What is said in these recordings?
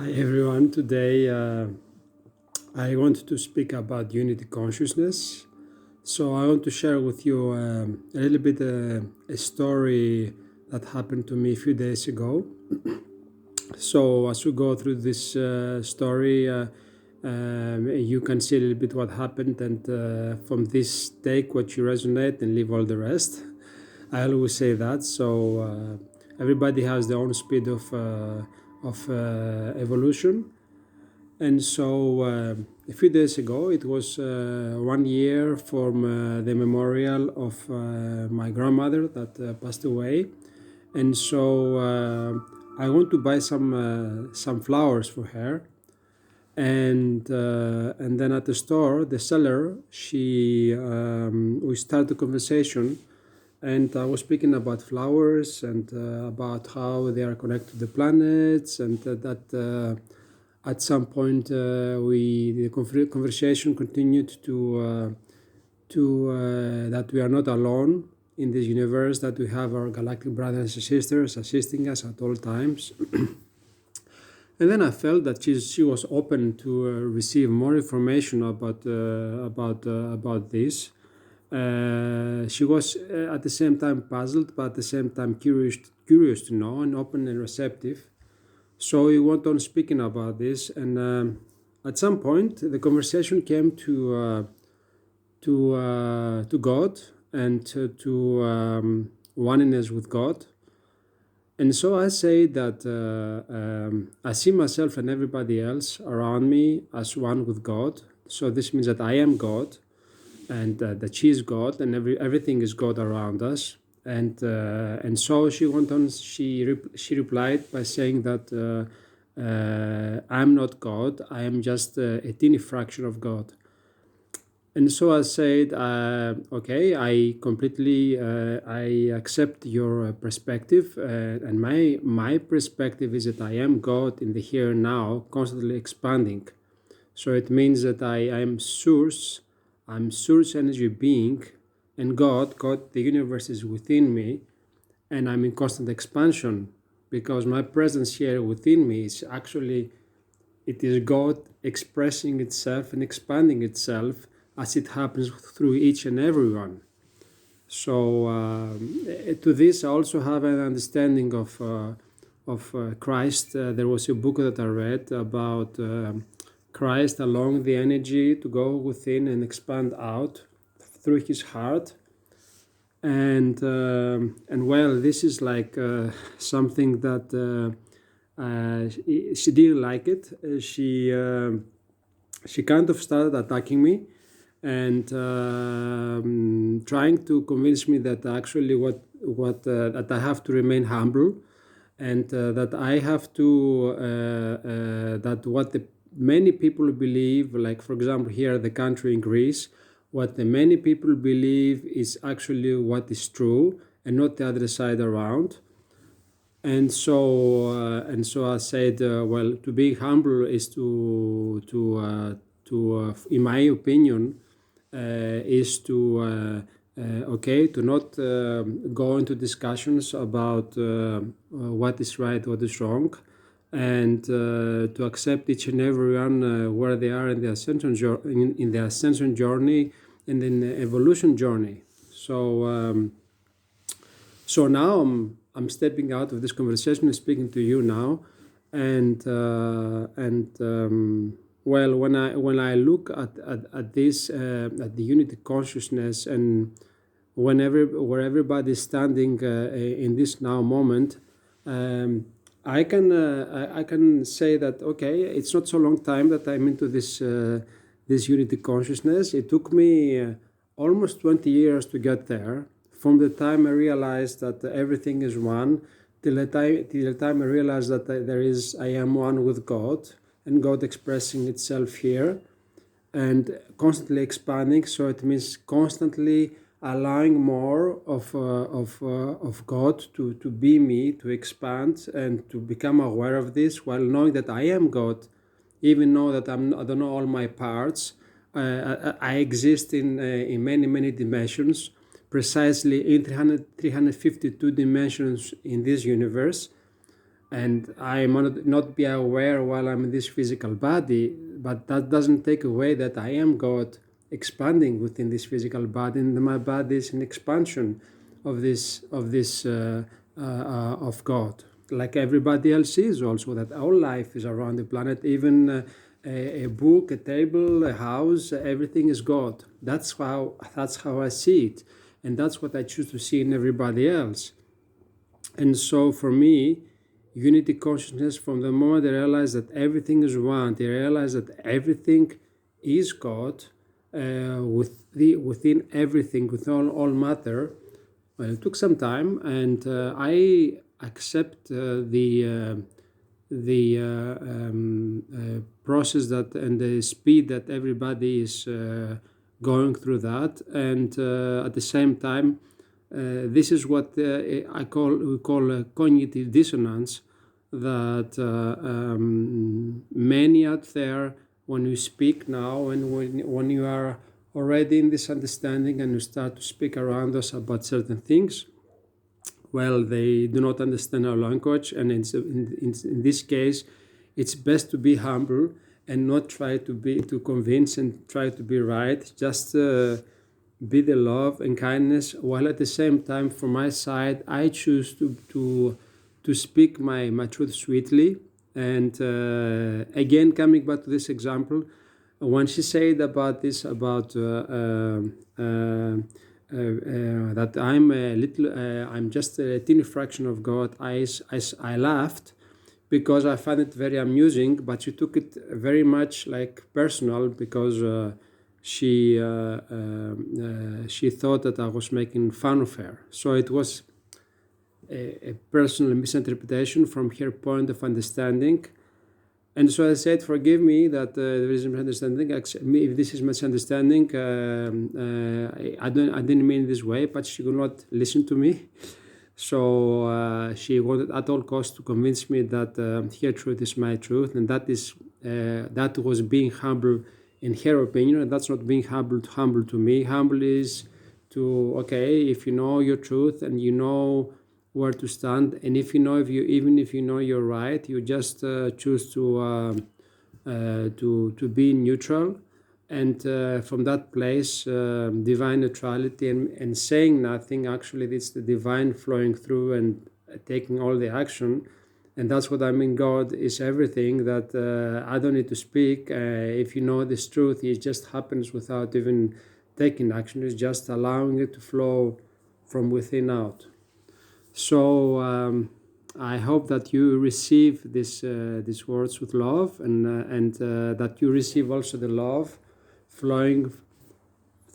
Hi everyone. Today I want to speak about unity consciousness. So I want to share with you a little bit a story that happened to me a few days ago. So as we go through this story, you can see a little bit what happened, and from this take what you resonate and leave all the rest. I always say that. So everybody has their own speed of evolution. And so a few days ago, it was 1 year from the memorial of my grandmother that passed away. And so I want to buy some flowers for her. And then at the store, the seller, we started a conversation, and I was speaking about flowers and about how they are connected to the planets, and that at some point the conversation continued to that we are not alone in this universe, that we have our galactic brothers and sisters assisting us at all times. And then I felt that she was open to receive more information about this. She was at the same time puzzled, but at the same time curious to know, and open and receptive. So we went on speaking about this, and at some point the conversation came to God and to oneness with God. And so I say that I see myself and everybody else around me as one with God. So this means that I am God, and that she is God, and everything is God around us. And so she went on. She replied by saying that I'm not God. I am just a teeny fraction of God. And so I said, okay, I completely I accept your perspective, and my perspective is that I am God in the here and now, constantly expanding. So it means that I am source. I'm source energy being, and God, the universe is within me, and I'm in constant expansion, because my presence here within me is actually, it is God expressing itself and expanding itself as it happens through each and every one. So to this I also have an understanding of Christ. There was a book that I read about Christ allowing the energy to go within and expand out through his heart. And well, this is like something that she didn't like it. She kind of started attacking me and trying to convince me that actually that I have to remain humble, and that I have to that what the many people believe, like for example here the country in Greece, what the many people believe is actually what is true and not the other side around. And so I said, well, to be humble is to in my opinion, is to okay, to not go into discussions about what is right, what is wrong, and to accept each and everyone where they are in the ascension journey and in the evolution journey. So so now I'm stepping out of this conversation and speaking to you now, and well, when I look at this at the unity consciousness, and where everybody is standing in this now moment, I can say that okay, it's not so long time that I'm into this this unity consciousness. It took me almost 20 years to get there. From the time I realized that everything is one, till the time I realized that I am one with God, and God expressing itself here and constantly expanding. So it means constantly allowing more of God to be me, to expand and to become aware of this, while knowing that I am God, even though that I don't know all my parts. I exist in many dimensions, precisely in 352 dimensions in this universe. and I might not be aware while I'm in this physical body, but that doesn't take away that I am God expanding within this physical body, and my body is an expansion of God, like everybody else is also. That all life is around the planet, even a book, a table, a house, everything is God. That's how I see it, and that's what I choose to see in everybody else. And so for me, unity consciousness, from the moment I realize that everything is one, I realize that everything is God, within everything, with all matter. Well, it took some time, and I accept the process that and the speed that everybody is going through that, and at the same time, this is what we call cognitive dissonance. That many out there, when you speak now, and when you are already in this understanding and you start to speak around us about certain things, well, they do not understand our language, and in this case, it's best to be humble and not try to convince and try to be right. Just be the love and kindness, while at the same time, from my side, I choose to speak my truth sweetly. And again, coming back to this example, when she said about this, about that I'm just a teeny fraction of God, I laughed because I find it very amusing, but she took it very much like personal, because she thought that I was making fun of her. So it was a personal misinterpretation from her point of understanding. And so I said, forgive me that there is a misunderstanding. If this is misunderstanding, I didn't mean this way, but she would not listen to me. So she wanted at all costs to convince me that her truth is my truth, and that was being humble in her opinion, and that's not being humble to me. Humble is to, okay, if you know your truth and you know where to stand, and even if you know you're right, you just choose to be neutral, and from that place, divine neutrality and saying nothing. Actually, it's the divine flowing through and taking all the action, and that's what I mean. God is everything. That I don't need to speak. If you know this truth, it just happens without even taking action. It's just allowing it to flow from within out. So I hope that you receive these words with love, and that you receive also the love flowing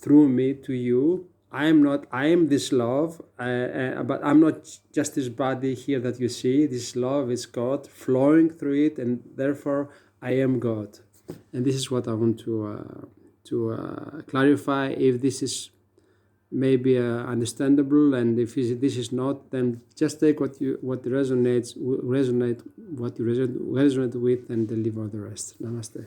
through me to you. I am this love, but I'm not just this body here that you see. This love is God flowing through it, and therefore I am God. And this is what I want to clarify. If this is maybe understandable, and if this is not, then just take what resonate with, and deliver the rest. Namaste.